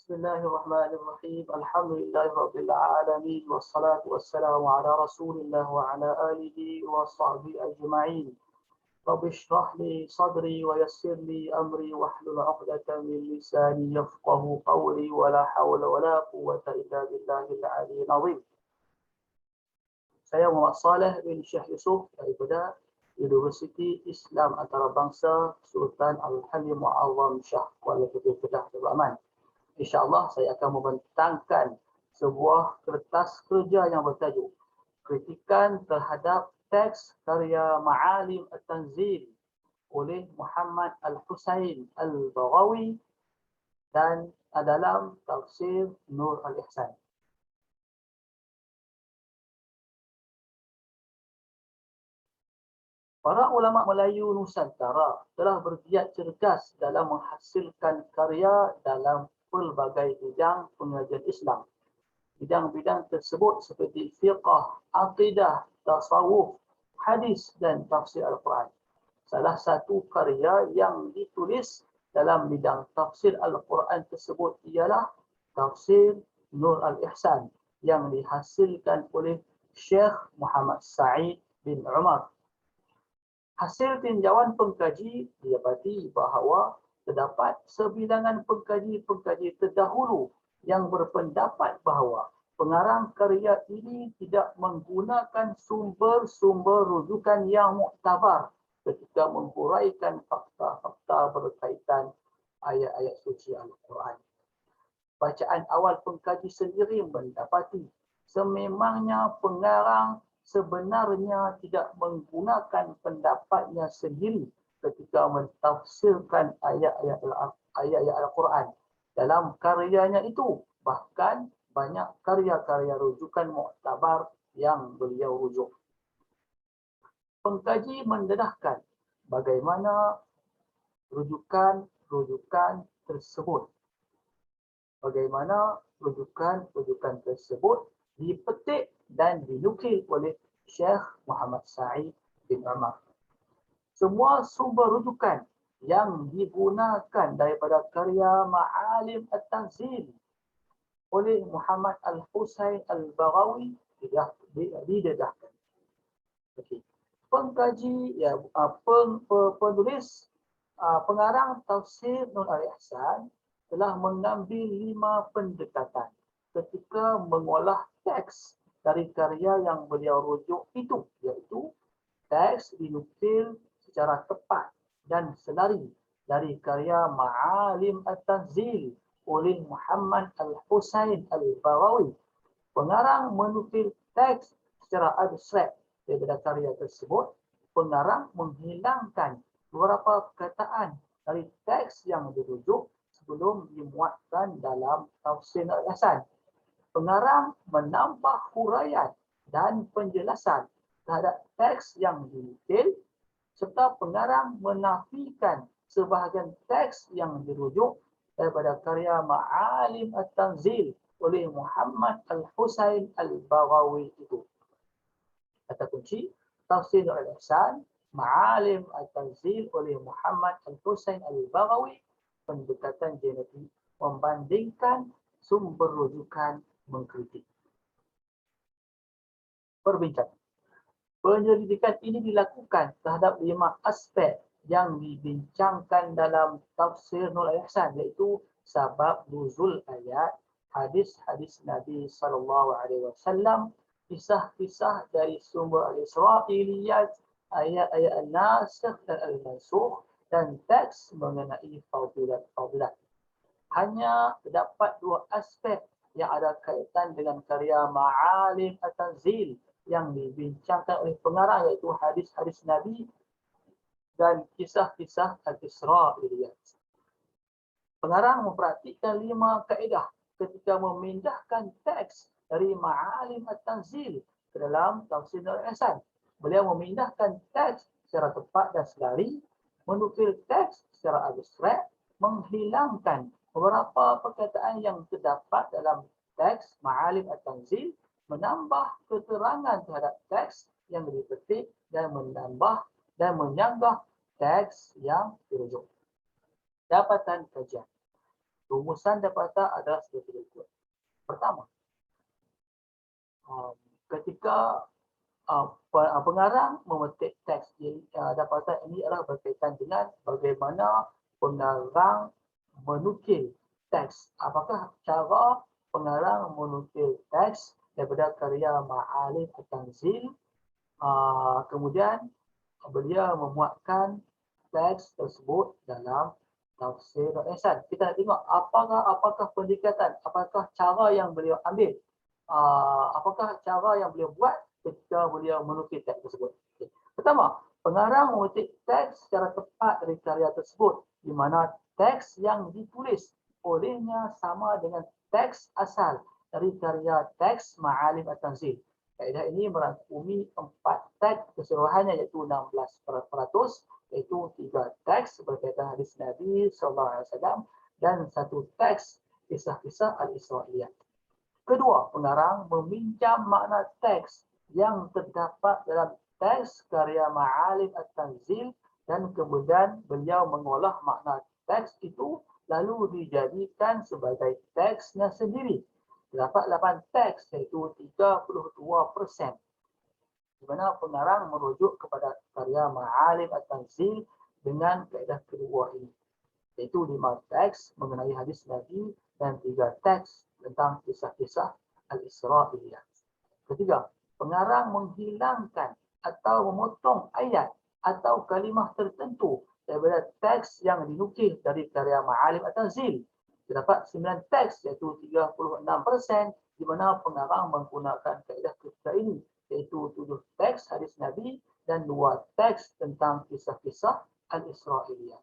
Bismillahirrahmanirrahim. Alhamdulillahirabbil alamin wassalatu wassalamu ala Rasulillah wa ala alihi wa sahbihi ajma'in. Rabbi shrah li sadri wa yassir li amri wahlul 'uqdatam min lisani yafqahu qawli wa la hawla wa la quwwata illa billahil 'aliyyil 'azim. Saya Muhammad Saleh bin Syekh Yusuf daripada Universiti Islam Antarabangsa Sultan Al-Halim Mu'azzam Shah Kuala Lumpur Kedah Darul Aman. InsyaAllah saya akan membentangkan sebuah kertas kerja yang bertajuk Kritikan terhadap teks karya Ma'alim At-Tanzil oleh Muhammad Al-Husain Al-Baghawi dan dalam tafsir Nur Al-Ihsan. Para ulama Melayu Nusantara telah bergiat cerdas dalam menghasilkan karya dalam pelbagai bidang pengajian Islam. Bidang-bidang tersebut seperti fiqh, aqidah, tasawuf, hadis dan tafsir Al-Quran. Salah satu karya yang ditulis dalam bidang tafsir Al-Quran tersebut ialah tafsir Nur Al-Ihsan yang dihasilkan oleh Syekh Muhammad Sa'id bin Umar. Hasil tinjauan pengkaji didapati bahawa terdapat sebilangan pengkaji-pengkaji terdahulu yang berpendapat bahawa pengarang karya ini tidak menggunakan sumber-sumber rujukan yang muktabar ketika menghuraikan fakta-fakta berkaitan ayat-ayat suci Al-Quran. Bacaan awal pengkaji sendiri mendapati sememangnya pengarang sebenarnya tidak menggunakan pendapatnya sendiri ketika mentafsirkan ayat-ayat Al-Quran. Dalam karyanya itu, bahkan banyak karya-karya rujukan muktabar yang beliau rujuk. Pengkaji mendedahkan bagaimana rujukan-rujukan tersebut. Bagaimana rujukan-rujukan tersebut dipetik dan dinukil oleh Syekh Muhammad Sa'id bin Umar. Semua sumber rujukan yang digunakan daripada karya Ma'alim At-Tanzil oleh Muhammad Al-Husain Al-Baghawi didedahkan. Okay. Pengkaji, penulis, pengarang tafsir Nur Al-Ihsan telah mengambil 5 pendekatan ketika mengolah teks dari karya yang beliau rujuk itu, iaitu teks dinukil secara tepat dan selari dari karya Ma'alim At-Tanzil oleh Muhammad Al-Husain Al-Baghawi. Pengarang menukil teks secara abstrak daripada karya tersebut. Pengarang menghilangkan beberapa perkataan dari teks yang dirujuk sebelum dimuatkan dalam tafsir Al-Ihsan. Pengarang menambah huraian dan penjelasan terhadap teks yang dinukil serta pengarang menafikan sebahagian teks yang dirujuk daripada karya Ma'alim At-Tanzil oleh Muhammad Al-Husain Al-Baghawi itu. Kata kunci, tafsir Al-Ihsan, Ma'alim At-Tanzil oleh Muhammad Al-Husain Al-Baghawi, pendekatan genetik membandingkan sumber rujukan mengkritik. Perbincangan. Penyelidikan ini dilakukan terhadap 5 aspek yang dibincangkan dalam tafsir Nur Al-Ihsan, iaitu sabab nuzul ayat, hadis-hadis Nabi SAW, kisah-kisah dari sumber al-Isra'iliyat, ayat-ayat al-Nasikh dan al-Mansukh, dan teks mengenai fadilat-fadilat. Hanya terdapat 2 aspek yang ada kaitan dengan karya Ma'alim At-Tanzil yang dibincangkan oleh pengarang, iaitu hadis-hadis Nabi dan kisah-kisah al-Isra'iliyat. Pengarang memperhatikan 5 kaedah ketika memindahkan teks dari Ma'alim At-Tanzil ke dalam tafsir Al-Ihsan. Beliau memindahkan teks secara tepat dan selari, menukil teks secara abstrak, menghilangkan beberapa perkataan yang terdapat dalam teks Ma'alim At-Tanzil, menambah keterangan terhadap teks yang dipetik dan menambah dan menyanggah teks yang dirujuk. Dapatan kajian. Rumusan dapatan adalah seperti berikut. Pertama, ketika pengarang memetik teks dapatan ini adalah berkaitan dengan bagaimana pengarang menukil teks. Apakah cara pengarang menukil teks daripada karya Ma'alim At-Tanzil, kemudian beliau memuatkan teks tersebut dalam tafsir Ihsan. Kita nak tengok apakah pendekatan, apakah cara yang beliau ambil, apakah cara yang beliau buat ketika beliau menukil teks tersebut. Okay. Pertama, pengarang memetik teks secara tepat dari karya tersebut, di mana teks yang ditulis olehnya sama dengan teks asal dari karya teks Ma'alim At-Tanzil. Kaedah ini merangkumi 4 teks keseluruhannya, iaitu 16%, iaitu 3 teks berkaitan hadis Nabi SAW dan 1 teks kisah-kisah Al-Isra'iliyah. Kedua, pengarang meminjam makna teks yang terdapat dalam teks karya Ma'alim At-Tanzil dan kemudian beliau mengolah makna teks itu lalu dijadikan sebagai teksnya sendiri. Terdapat 8 teks, iaitu 32%, di mana pengarang merujuk kepada karya Ma'alim At-Tanzil dengan kaedah kedua ini, iaitu 5 teks mengenai hadis Nabi dan 3 teks tentang kisah-kisah Al-Isra'iliyah. Ketiga, pengarang menghilangkan atau memotong ayat atau kalimah tertentu daripada teks yang dinukil dari karya Ma'alim At-Tanzil. Terdapat 9 teks, iaitu 36%, di mana pengarang menggunakan kaedah ketiga ini, iaitu 7 teks hadis Nabi dan 2 teks tentang kisah-kisah Al-Isra'iliyah.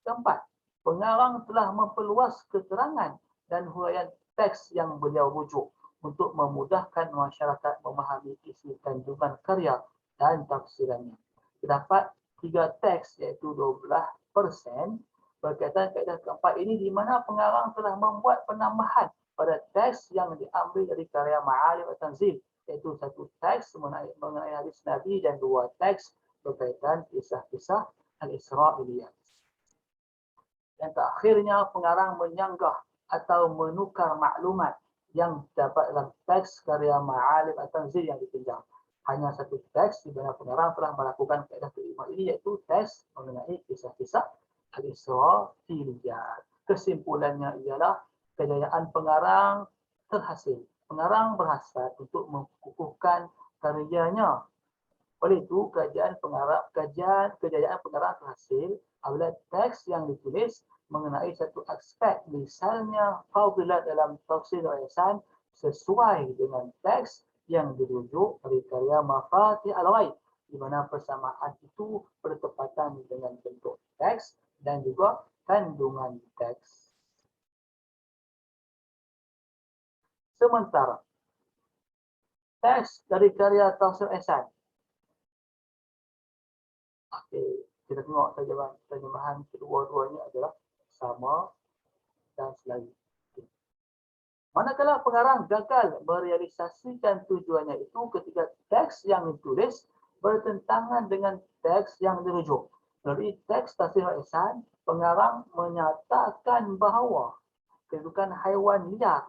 Keempat, pengarang telah memperluas keterangan dan huraian teks yang beliau rujuk untuk memudahkan masyarakat memahami isi kandungan karya dan tafsirannya. Terdapat 3 teks, iaitu 12%, berkaitan kaedah keempat ini, di mana pengarang telah membuat penambahan pada teks yang diambil dari karya Ma'alim At-Tanzil, iaitu 1 teks mengenai hadis Nabi dan 2 teks berkaitan kisah-kisah Al-Isra'iliyah. Dan terakhirnya, pengarang menyanggah atau menukar maklumat yang dapat dalam teks karya Ma'alim At-Tanzil yang dipinjam. Hanya 1 teks di mana pengarang telah melakukan kaedah kelima ini, iaitu teks mengenai kisah-kisah Al-Isra'iliyah. Kesimpulannya ialah kejayaan pengarang terhasil. Pengarang berhasrat untuk mengukuhkan karyanya. Oleh itu, kejayaan pengarang terhasil apabila teks yang ditulis mengenai satu aspek, misalnya fadilah dalam tafsir Ihsan, sesuai dengan teks yang dirujuk dari karya Mafatih Al-Ghaib, di mana persamaan itu bertepatan dengan bentuk teks dan juga kandungan teks. Sementara teks dari karya tafsir Ihsan, kita tengok terjemahan kedua-duanya adalah sama dan selalu. Manakala pengarang gagal merealisasikan tujuannya itu ketika teks yang ditulis bertentangan dengan teks yang dirujuk. Melalui teks tafsir Ihsan, pengarang menyatakan bahawa kedudukan haiwan liar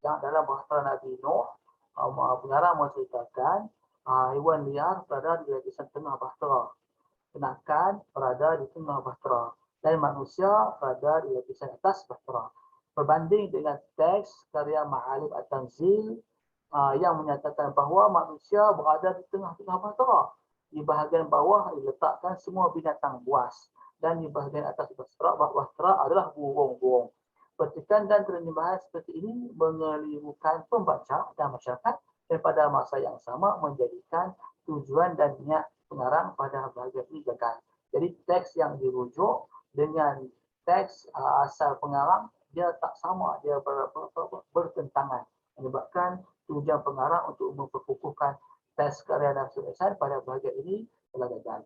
yang dalam bahtera Nabi Nuh, pengarang menceritakan haiwan liar berada di lapisan tengah bahtera, sedangkan berada di tengah bahtera, dan manusia berada di lapisan atas bahtera. Berbanding dengan teks karya Ma'alim At-Tanzil yang menyatakan bahawa manusia berada di tengah-tengah bahtera. Di bahagian bawah diletakkan semua binatang buas, dan di bahagian atas bahtera adalah burung-burung. Petikan dan terjemahan seperti ini mengelirukan pembaca dan masyarakat, dan pada masa yang sama menjadikan tujuan dan niat pengarang pada bahagian ini gagal. Jadi teks yang dirujuk dengan teks asal pengarang dia tak sama, dia bertentangan, menyebabkan tujuan pengarang untuk memperkukuhkan teks karya Tafsir Ihsan pada bahagian ini telah gagal.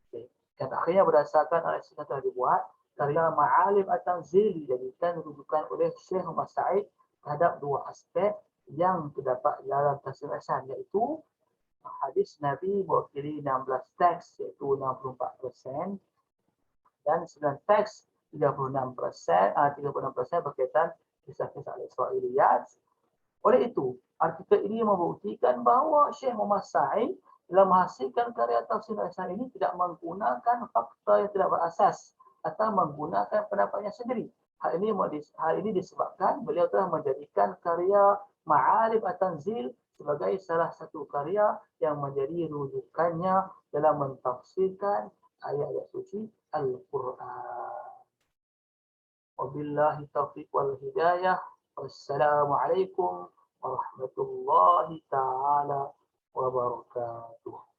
Okay. Dan akhirnya berdasarkan analisis yang telah dibuat, karya Ma'alim At-Tanzil dijadikan rujukan oleh Syekh Muhammad Sa'id terhadap 2 aspek yang terdapat dalam Tafsir Ihsan, iaitu hadis Nabi mewakili 16 teks, iaitu 64%, dan 9 teks 36% berkaitan kisah-kisah Al-Israiliyat. Oleh itu, artikel ini membuktikan bahawa Syekh Muhammad Sa'id dalam menghasilkan karya tafsir Al-Ihsan ini tidak menggunakan fakta yang tidak berasas atau menggunakan pendapatnya sendiri. Hal ini disebabkan beliau telah menjadikan karya Ma'arif At-Tanzil sebagai salah satu karya yang menjadi rujukannya dalam mentafsirkan ayat-ayat suci Al-Quran. Wabillahi taufiq wal hidayah. Wassalamualaikum warahmatullahi ta'ala wabarakatuh.